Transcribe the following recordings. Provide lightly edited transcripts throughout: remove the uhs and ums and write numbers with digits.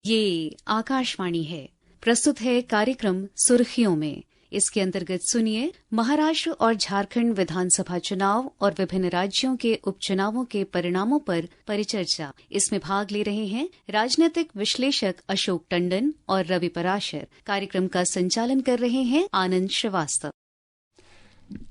ये आकाशवाणी है। प्रस्तुत है कार्यक्रम सुर्खियों में। इसके अंतर्गत सुनिए महाराष्ट्र और झारखंड विधानसभा चुनाव और विभिन्न राज्यों के उपचुनावों के परिणामों पर परिचर्चा। इसमें भाग ले रहे हैं राजनीतिक विश्लेषक अशोक टंडन और रवि पराशर। कार्यक्रम का संचालन कर रहे हैं आनंद श्रीवास्तव।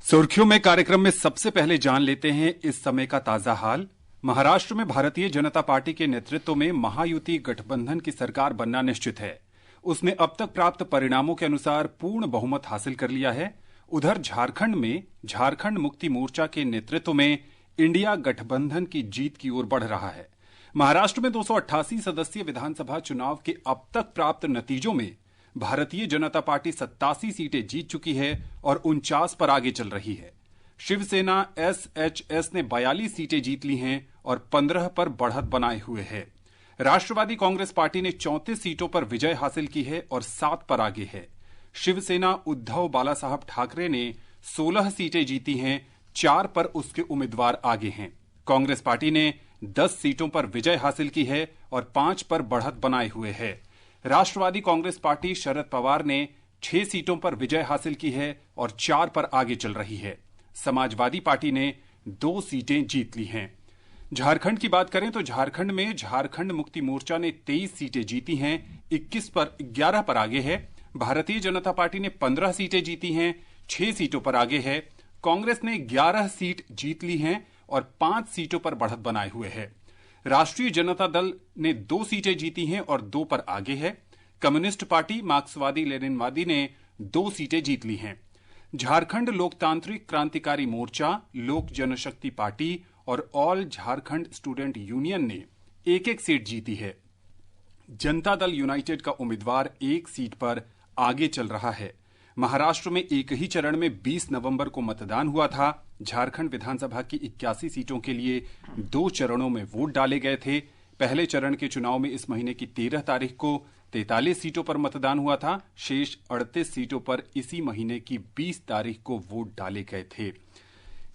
सुर्खियों में कार्यक्रम में सबसे पहले जान लेते हैं इस समय का ताजा हाल। महाराष्ट्र में भारतीय जनता पार्टी के नेतृत्व में महायुति गठबंधन की सरकार बनना निश्चित है। उसने अब तक प्राप्त परिणामों के अनुसार पूर्ण बहुमत हासिल कर लिया है। उधर झारखंड में झारखंड मुक्ति मोर्चा के नेतृत्व में इंडिया गठबंधन की जीत की ओर बढ़ रहा है। महाराष्ट्र में 288 सदस्यीय विधानसभा चुनाव के अब तक प्राप्त नतीजों में भारतीय जनता पार्टी 87 सीटें जीत चुकी है और 49 पर आगे चल रही है। शिवसेना एसएचएस ने 42 सीटें जीत ली हैं और 15 पर बढ़त बनाए हुए है। राष्ट्रवादी कांग्रेस पार्टी ने 34 सीटों पर विजय हासिल की है और 7 पर आगे है। शिवसेना उद्धव बालासाहब ठाकरे ने 16 सीटें जीती हैं, 4 पर उसके उम्मीदवार आगे हैं। कांग्रेस पार्टी ने 10 सीटों पर विजय हासिल की है और 5 पर बढ़त बनाए हुए है। राष्ट्रवादी कांग्रेस पार्टी शरद पवार ने 6 सीटों पर विजय हासिल की है और 4 पर आगे चल रही है। समाजवादी पार्टी ने 2 सीटें जीत ली हैं। झारखंड की बात करें तो झारखंड में झारखंड मुक्ति मोर्चा ने 23 सीटें जीती हैं, 11 पर आगे है। भारतीय जनता पार्टी ने 15 सीटें जीती हैं, 6 सीटों पर आगे है। कांग्रेस ने 11 सीट जीत ली हैं और 5 सीटों पर बढ़त बनाए हुए है। राष्ट्रीय जनता दल ने 2 सीटें जीती हैं और 2 पर आगे है। कम्युनिस्ट पार्टी मार्क्सवादी लेनिनवादी ने 2 सीटें जीत ली हैं। झारखंड लोकतांत्रिक क्रांतिकारी मोर्चा, लोक जनशक्ति पार्टी और ऑल झारखंड स्टूडेंट यूनियन ने 1-1 सीट जीती है। जनता दल यूनाइटेड का उम्मीदवार 1 सीट पर आगे चल रहा है। महाराष्ट्र में एक ही चरण में 20 नवंबर को मतदान हुआ था। झारखंड विधानसभा की 81 सीटों के लिए 2 चरणों में वोट डाले गए थे। पहले चरण के चुनाव में इस महीने की 13 तारीख को 43 सीटों पर मतदान हुआ था। शेष 38 सीटों पर इसी महीने की 20 तारीख को वोट डाले गए थे।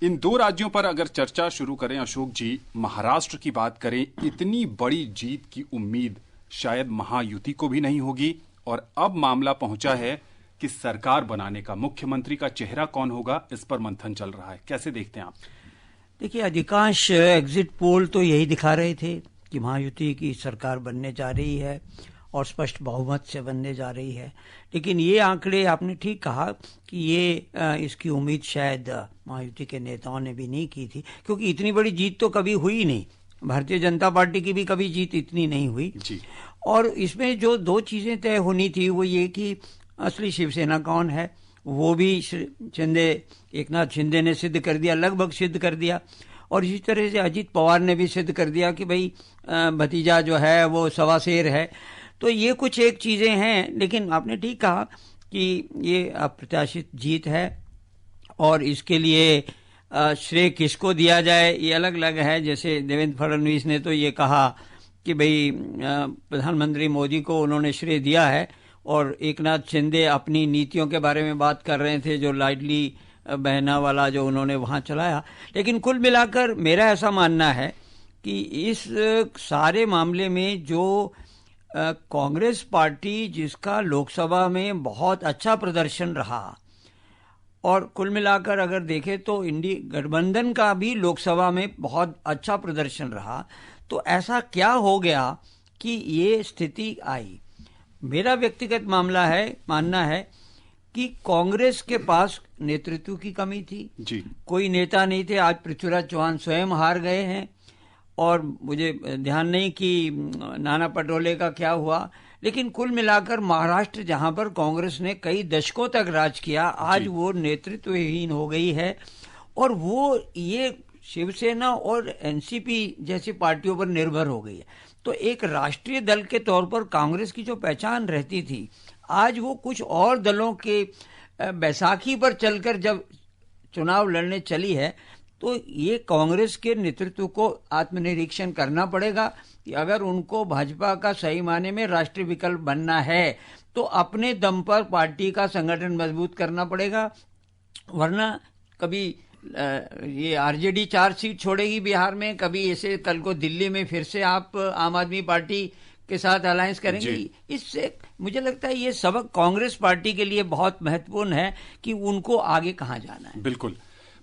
इन 2 राज्यों पर अगर चर्चा शुरू करें अशोक जी, महाराष्ट्र की बात करें, इतनी बड़ी जीत की उम्मीद शायद महायुति को भी नहीं होगी और अब मामला पहुंचा है कि सरकार बनाने का मुख्यमंत्री का चेहरा कौन होगा, इस पर मंथन चल रहा है। कैसे देखते हैं आप? देखिए, अधिकांश एग्जिट पोल तो यही दिखा रहे थे कि महायुति की सरकार बनने जा रही है और स्पष्ट बहुमत से बनने जा रही है। लेकिन ये आंकड़े, आपने ठीक कहा कि ये इसकी उम्मीद शायद महायुति के नेताओं ने भी नहीं की थी, क्योंकि इतनी बड़ी जीत तो कभी हुई नहीं। भारतीय जनता पार्टी की भी कभी जीत इतनी नहीं हुई जी। और इसमें जो 2 चीजें तय होनी थी वो ये कि असली शिवसेना कौन है, वो भी एकनाथ शिंदे ने सिद्ध कर दिया, लगभग सिद्ध कर दिया। और इसी तरह से अजित पवार ने भी सिद्ध कर दिया कि भाई भतीजा जो है वो सवा शेर है। तो ये कुछ एक चीजें हैं, लेकिन आपने ठीक कहा कि ये अप्रत्याशित जीत है और इसके लिए श्रेय किसको दिया जाए ये अलग अलग है। जैसे देवेंद्र फडणवीस ने तो ये कहा कि भाई प्रधानमंत्री मोदी को उन्होंने श्रेय दिया है और एकनाथ शिंदे अपनी नीतियों के बारे में बात कर रहे थे, जो लाडली बहना वाला जो उन्होंने वहां चलाया। लेकिन कुल मिलाकर मेरा ऐसा मानना है कि इस सारे मामले में जो कांग्रेस पार्टी, जिसका लोकसभा में बहुत अच्छा प्रदर्शन रहा, और कुल मिलाकर अगर देखें तो इंडी गठबंधन का भी लोकसभा में बहुत अच्छा प्रदर्शन रहा, तो ऐसा क्या हो गया कि ये स्थिति आई? मेरा व्यक्तिगत मानना है कि कांग्रेस के पास नेतृत्व की कमी थी जी। कोई नेता नहीं थे। आज पृथ्वीराज चौहान स्वयं हार गए हैं और मुझे ध्यान नहीं कि नाना पटोले का क्या हुआ, लेकिन कुल मिलाकर महाराष्ट्र, जहां पर कांग्रेस ने कई दशकों तक राज किया, आज वो नेतृत्वहीन हो गई है और वो ये शिवसेना और एनसीपी जैसी पार्टियों पर निर्भर हो गई है। तो एक राष्ट्रीय दल के तौर पर कांग्रेस की जो पहचान रहती थी, आज वो कुछ और दलों के बैसाखी पर चलकर जब चुनाव लड़ने चली है, तो ये कांग्रेस के नेतृत्व को आत्मनिरीक्षण करना पड़ेगा कि अगर उनको भाजपा का सही माने में राष्ट्रीय विकल्प बनना है तो अपने दम पर पार्टी का संगठन मजबूत करना पड़ेगा। वरना कभी ये आरजेडी 4 सीट छोड़ेगी बिहार में, कभी ऐसे कल को दिल्ली में फिर से आप आम आदमी पार्टी के साथ अलायंस करेंगे। इससे मुझे लगता है ये सबक कांग्रेस पार्टी के लिए बहुत महत्वपूर्ण है कि उनको आगे कहाँ जाना है। बिल्कुल।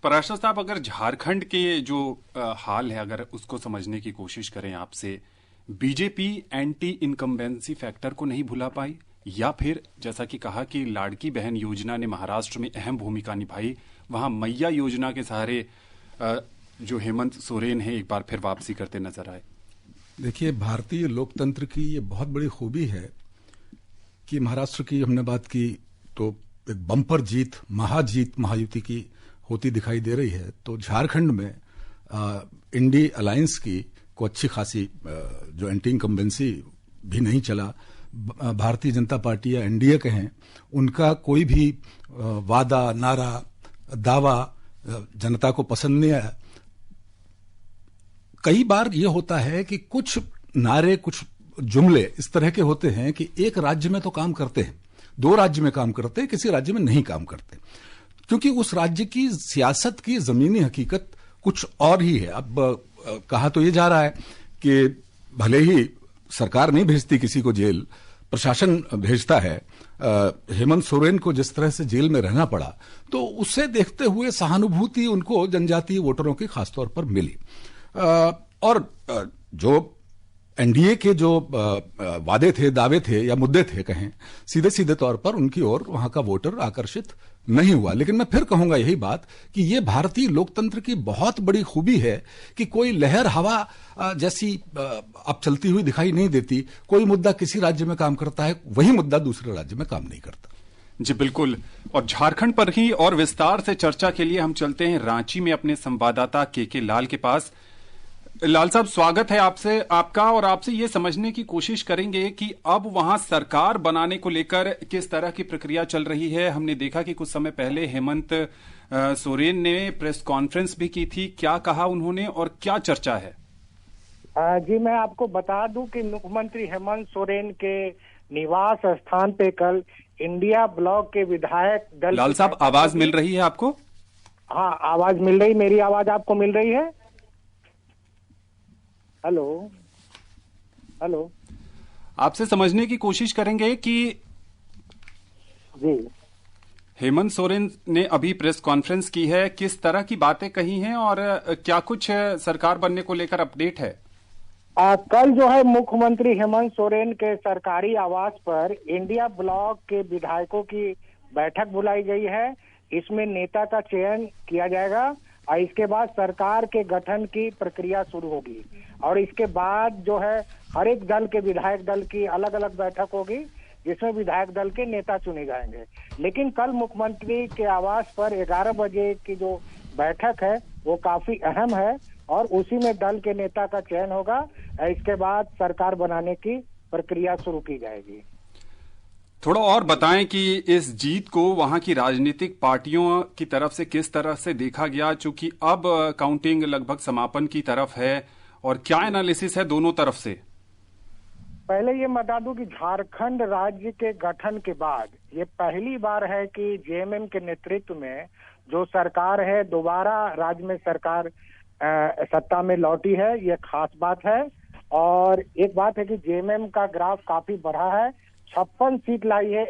पराशर साहब, अगर झारखंड के जो हाल है अगर उसको समझने की कोशिश करें आपसे, बीजेपी एंटी इनकम्बेंसी फैक्टर को नहीं भुला पाई, या फिर जैसा कि कहा कि लाड़की बहन योजना ने महाराष्ट्र में अहम भूमिका निभाई, वहां मैया योजना के सहारे जो हेमंत सोरेन है एक बार फिर वापसी करते नजर आए। देखिए, भारतीय लोकतंत्र की ये बहुत बड़ी खूबी है कि महाराष्ट्र की हमने बात की तो एक बम्पर जीत, महाजीत महायुति की होती दिखाई दे रही है। तो झारखंड में इंडी अलायंस की को अच्छी खासी जो एंटी इनकम्बेंसी भी नहीं चला, भारतीय जनता पार्टी या एनडीए कहें, उनका कोई भी वादा, नारा, दावा जनता को पसंद नहीं आया। कई बार यह होता है कि कुछ नारे, कुछ जुमले इस तरह के होते हैं कि एक राज्य में तो काम करते हैं, दो राज्य में काम करते हैं, किसी राज्य में नहीं काम करते, क्योंकि उस राज्य की सियासत की जमीनी हकीकत कुछ और ही है। अब कहा तो ये जा रहा है कि भले ही सरकार नहीं भेजती किसी को जेल, प्रशासन भेजता है। हेमंत सोरेन को जिस तरह से जेल में रहना पड़ा, तो उसे देखते हुए सहानुभूति उनको जनजातीय वोटरों की खासतौर पर मिली। और जो एनडीए के जो वादे थे, दावे थे या मुद्दे थे कहें, सीधे सीधे तौर पर उनकी ओर वहां का वोटर आकर्षित नहीं हुआ। लेकिन मैं फिर कहूंगा यही बात कि ये भारतीय लोकतंत्र की बहुत बड़ी खूबी है कि कोई लहर हवा जैसी अब चलती हुई दिखाई नहीं देती। कोई मुद्दा किसी राज्य में काम करता है, वही मुद्दा दूसरे राज्य में काम नहीं करता। जी बिल्कुल। और झारखंड पर ही और विस्तार से चर्चा के लिए हम चलते हैं रांची में अपने संवाददाता के लाल के पास। लाल साहब, स्वागत है आपका, और आपसे ये समझने की कोशिश करेंगे कि अब वहां सरकार बनाने को लेकर किस तरह की प्रक्रिया चल रही है। हमने देखा कि कुछ समय पहले हेमंत सोरेन ने प्रेस कॉन्फ्रेंस भी की थी, क्या कहा उन्होंने और क्या चर्चा है? जी, मैं आपको बता दूं कि मुख्यमंत्री हेमंत सोरेन के निवास स्थान पे कल इंडिया ब्लॉक के विधायक दल। लाल साहब, आवाज मिल रही है आपको? हाँ, आवाज मिल रही। मेरी आवाज आपको मिल रही है? Hello hello. आपसे समझने की कोशिश करेंगे कि जी, हेमंत सोरेन ने अभी प्रेस कॉन्फ्रेंस की है, किस तरह की बातें कही हैं और क्या कुछ सरकार बनने को लेकर अपडेट है? कल जो है मुख्यमंत्री हेमंत सोरेन के सरकारी आवास पर इंडिया ब्लॉक के विधायकों की बैठक बुलाई गई है। इसमें नेता का चयन किया जाएगा और इसके बाद सरकार के गठन की प्रक्रिया शुरू होगी। और इसके बाद जो है हर एक दल के विधायक दल की अलग अलग बैठक होगी, जिसमें विधायक दल के नेता चुने जाएंगे। लेकिन कल मुख्यमंत्री के आवास पर 11 बजे की जो बैठक है वो काफी अहम है और उसी में दल के नेता का चयन होगा। इसके बाद सरकार बनाने की प्रक्रिया शुरू की जाएगी। थोड़ा और बताएं कि इस जीत को वहां की राजनीतिक पार्टियों की तरफ से किस तरह से देखा गया, चूंकि अब काउंटिंग लगभग समापन की तरफ है, और क्या एनालिसिस है दोनों तरफ से? पहले ये बता दूं कि झारखंड राज्य के गठन के बाद ये पहली बार है कि जेएमएम के नेतृत्व में जो सरकार है, दोबारा राज्य में सरकार सत्ता में लौटी है। ये खास बात है। और एक बात है कि जेएमएम का ग्राफ काफी बढ़ा है, 56 सीट लाई है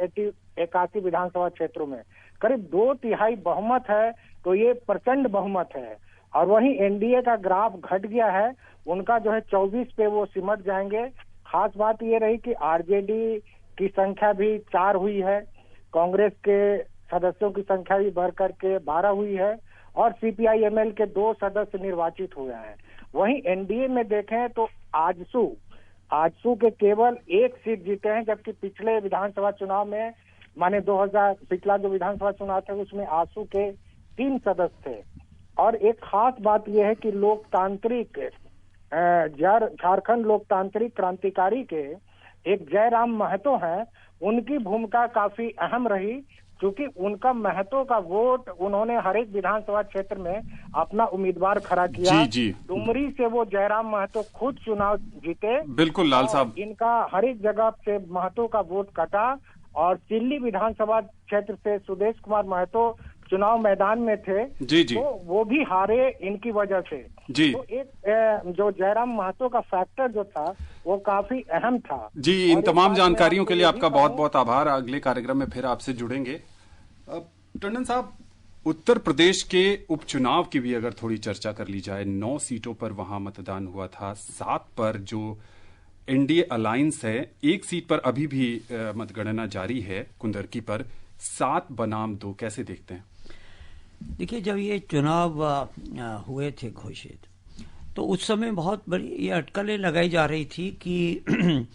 81 विधानसभा क्षेत्रों में, करीब 2/3 बहुमत है। तो ये प्रचंड बहुमत है। और वहीं एनडीए का ग्राफ घट गया है, उनका जो है 24 पे वो सिमट जाएंगे। खास बात ये रही कि आरजेडी की संख्या भी 4 हुई है, कांग्रेस के सदस्यों की संख्या भी बढ़ करके 12 हुई है और सीपीआई-एमएल के 2 सदस्य निर्वाचित हुए हैं। वहीं एनडीए में देखें तो आजसू के केवल 1 सीट जीते हैं, जबकि पिछले विधानसभा चुनाव में माने 2000 पिछला जो विधानसभा चुनाव था उसमें आजसू के 3 सदस्य थे। और एक खास बात यह है कि लोकतांत्रिक झारखंड लोकतांत्रिक क्रांतिकारी के एक जयराम महतो हैं, उनकी भूमिका काफी अहम रही, क्योंकि उनका महतो का वोट उन्होंने हर एक विधानसभा क्षेत्र में अपना उम्मीदवार खड़ा किया। जी। डुमरी से वो जयराम महतो खुद चुनाव जीते। बिल्कुल लाल साहब, इनका हर एक जगह से महतो का वोट कटा और चिल्ली विधानसभा क्षेत्र से सुदेश कुमार महतो चुनाव मैदान में थे जी जी, तो वो भी हारे इनकी वजह से जी तो एक जो जयराम महतो का फैक्टर जो था वो काफी अहम था जी। इन और तमाम इस बात में जानकारियों आपको के लिए ये आपका भी बहुत कहूं- बहुत आभार। अगले कार्यक्रम में फिर आपसे जुड़ेंगे। टंडन साहब, उत्तर प्रदेश के उपचुनाव की भी अगर थोड़ी चर्चा कर ली जाए, 9 सीटों पर वहां मतदान हुआ था। 7 पर जो एनडीए अलायंस है, 1 सीट पर अभी भी मतगणना जारी है, कुंदरकी पर। 7 बनाम 2 कैसे देखते हैं? देखिए, जब ये चुनाव हुए थे घोषित, तो उस समय बहुत बड़ी ये अटकलें लगाई जा रही थी कि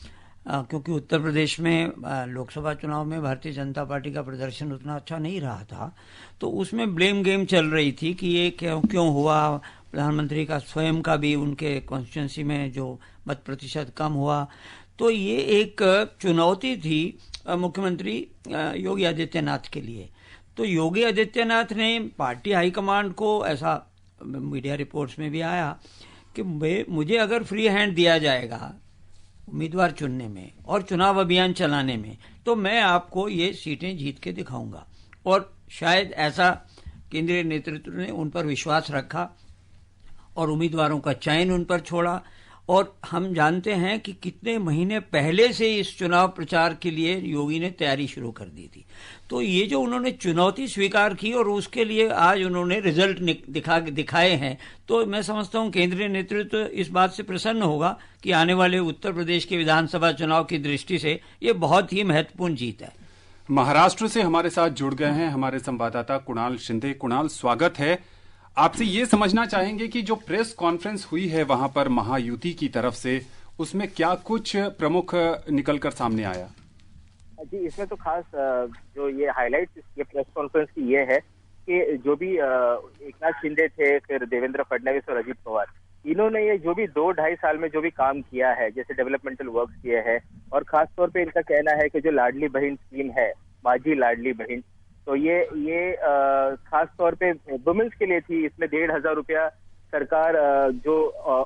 क्योंकि उत्तर प्रदेश में लोकसभा चुनाव में भारतीय जनता पार्टी का प्रदर्शन उतना अच्छा नहीं रहा था, तो उसमें ब्लेम गेम चल रही थी कि ये क्यों हुआ। प्रधानमंत्री का स्वयं का भी उनके कॉन्स्टिट्यूंसी में जो मत प्रतिशत कम हुआ, तो ये एक चुनौती थी मुख्यमंत्री योगी आदित्यनाथ के लिए। तो योगी आदित्यनाथ ने पार्टी हाईकमांड को, ऐसा मीडिया रिपोर्ट्स में भी आया, कि मुझे अगर फ्री हैंड दिया जाएगा उम्मीदवार चुनने में और चुनाव अभियान चलाने में, तो मैं आपको ये सीटें जीत के दिखाऊंगा। और शायद ऐसा केंद्रीय नेतृत्व ने उन पर विश्वास रखा और उम्मीदवारों का चयन उन पर छोड़ा। और हम जानते हैं कि कितने महीने पहले से इस चुनाव प्रचार के लिए योगी ने तैयारी शुरू कर दी थी। तो ये जो उन्होंने चुनौती स्वीकार की और उसके लिए आज उन्होंने रिजल्ट दिखाए हैं, तो मैं समझता हूं केंद्रीय नेतृत्व इस बात से प्रसन्न होगा कि आने वाले उत्तर प्रदेश के विधानसभा चुनाव की दृष्टि से ये बहुत ही महत्वपूर्ण जीत है। महाराष्ट्र से हमारे साथ जुड़ गए हैं हमारे संवाददाता कुणाल शिंदे। कुणाल, स्वागत है। आपसे ये समझना चाहेंगे कि जो प्रेस कॉन्फ्रेंस हुई है वहां पर महायुति की तरफ से, उसमें क्या कुछ प्रमुख निकलकर सामने आया? जी, इसमें तो खास जो ये हाईलाइट ये प्रेस कॉन्फ्रेंस की ये है कि जो भी एकनाथ शिंदे थे, फिर देवेंद्र फडणवीस और अजित पवार, इन्होंने ये जो भी 2-2.5 साल में जो भी काम किया है, जैसे डेवलपमेंटल वर्क किए हैं, और खास तौर पे इनका कहना है कि जो लाडली बहन स्कीम है, माझी लाडली बहन, तो ये खास तौर पे वुमेन्स के लिए थी। इसमें 1,500 रुपया सरकार जो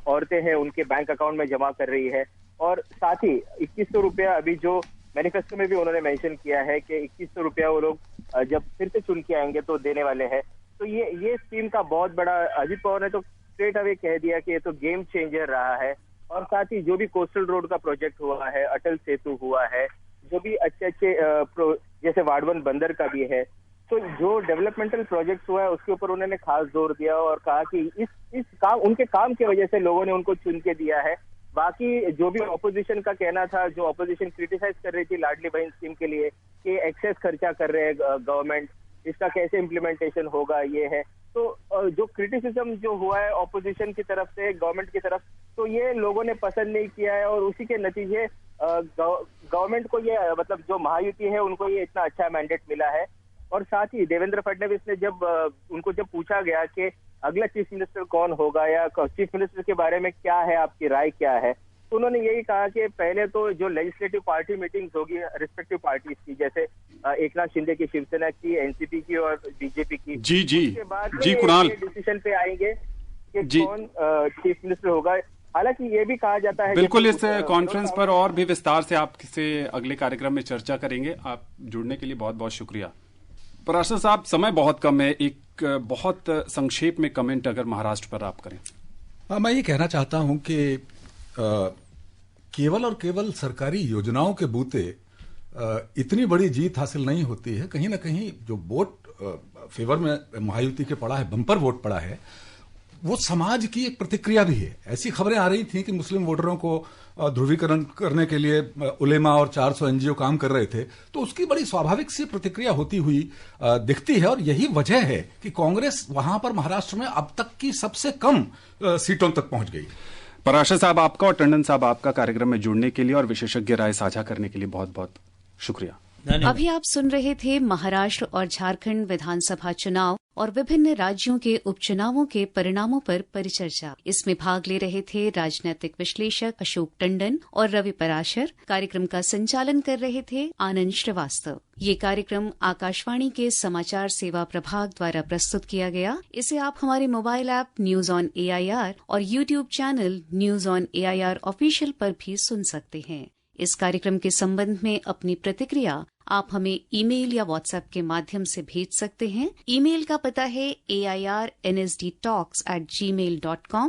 औरतें हैं उनके बैंक अकाउंट में जमा कर रही है, और साथ ही 2,100 रुपया अभी जो मैनिफेस्टो में भी उन्होंने मेंशन किया है कि 2,100 रुपया वो लोग जब फिर से चुन के आएंगे तो देने वाले हैं। तो ये स्कीम का बहुत बड़ा, अजित पवार ने तो स्ट्रेट अवे कह दिया कि ये तो गेम चेंजर रहा है। और साथ ही जो भी कोस्टल रोड का प्रोजेक्ट हुआ है, अटल सेतु हुआ है, जो भी अच्छे जैसे वाडवन बंदर का भी है, तो जो डेवलपमेंटल प्रोजेक्ट्स हुआ है उसके ऊपर उन्होंने खास जोर दिया और कहा कि इस काम, उनके काम की वजह से लोगों ने उनको चुन के दिया है। बाकी जो भी ऑपोजिशन का कहना था, जो ऑपोजिशन क्रिटिसाइज कर रही थी लाडली बहन स्कीम के लिए कि एक्सेस खर्चा कर रहे हैं गवर्नमेंट, इसका कैसे इम्प्लीमेंटेशन होगा, ये है। तो जो क्रिटिसिज्म जो हुआ है ऑपोजिशन की तरफ से गवर्नमेंट की तरफ, तो ये लोगों ने पसंद नहीं किया है, और उसी के नतीजे गवर्नमेंट को ये, मतलब जो महायुति है उनको ये इतना अच्छा मैंडेट मिला है। और साथ ही देवेंद्र फडणवीस ने उनको जब पूछा गया कि अगला चीफ मिनिस्टर कौन होगा या चीफ मिनिस्टर के बारे में क्या है, आपकी राय क्या है, तो उन्होंने यही कहा कि पहले तो जो लेजिस्लेटिव पार्टी मीटिंग्स होगी रिस्पेक्टिव पार्टीज की, जैसे एकनाथ शिंदे की शिवसेना की, एनसीपी की और बीजेपी की, जी जी उसके बाद जी कुणाल, डिसीजन पे आएंगे कि कौन चीफ मिनिस्टर होगा। हालांकि ये भी कहा जाता है, बिल्कुल इस कॉन्फ्रेंस पर और भी विस्तार से आपसे अगले कार्यक्रम में चर्चा करेंगे। आप जुड़ने के लिए बहुत बहुत शुक्रिया। पराशर साहब, समय बहुत कम है, एक बहुत संक्षेप में कमेंट अगर महाराष्ट्र पर आप करें। मैं ये कहना चाहता हूं कि केवल और केवल सरकारी योजनाओं के बूते इतनी बड़ी जीत हासिल नहीं होती है। कहीं ना कहीं जो वोट फेवर में महायुति के पड़ा है, बम्पर वोट पड़ा है, वो समाज की एक प्रतिक्रिया भी है। ऐसी खबरें आ रही थी कि मुस्लिम वोटरों को ध्रुवीकरण करने के लिए उलेमा और 400 एनजीओ काम कर रहे थे, तो उसकी बड़ी स्वाभाविक सी प्रतिक्रिया होती हुई दिखती है। और यही वजह है कि कांग्रेस वहां पर महाराष्ट्र में अब तक की सबसे कम सीटों तक पहुंच गई। पराशर साहब आपका और टंडन साहब आपका कार्यक्रम में जुड़ने के लिए और विशेषज्ञ राय साझा करने के लिए बहुत बहुत शुक्रिया। अभी आप सुन रहे थे महाराष्ट्र और झारखंड विधानसभा चुनाव और विभिन्न राज्यों के उपचुनावों के परिणामों पर परिचर्चा। इसमें भाग ले रहे थे राजनीतिक विश्लेषक अशोक टंडन और रवि पराशर। कार्यक्रम का संचालन कर रहे थे आनंद श्रीवास्तव। ये कार्यक्रम आकाशवाणी के समाचार सेवा प्रभाग द्वारा प्रस्तुत किया गया। इसे आप हमारे mobile app news on AIR और YouTube channel news on AIR official पर भी सुन सकते हैं। इस कार्यक्रम के संबंध में अपनी प्रतिक्रिया आप हमें ईमेल या व्हाट्सएप के माध्यम से भेज सकते हैं। ईमेल का पता है airnsdtalks@gmail.com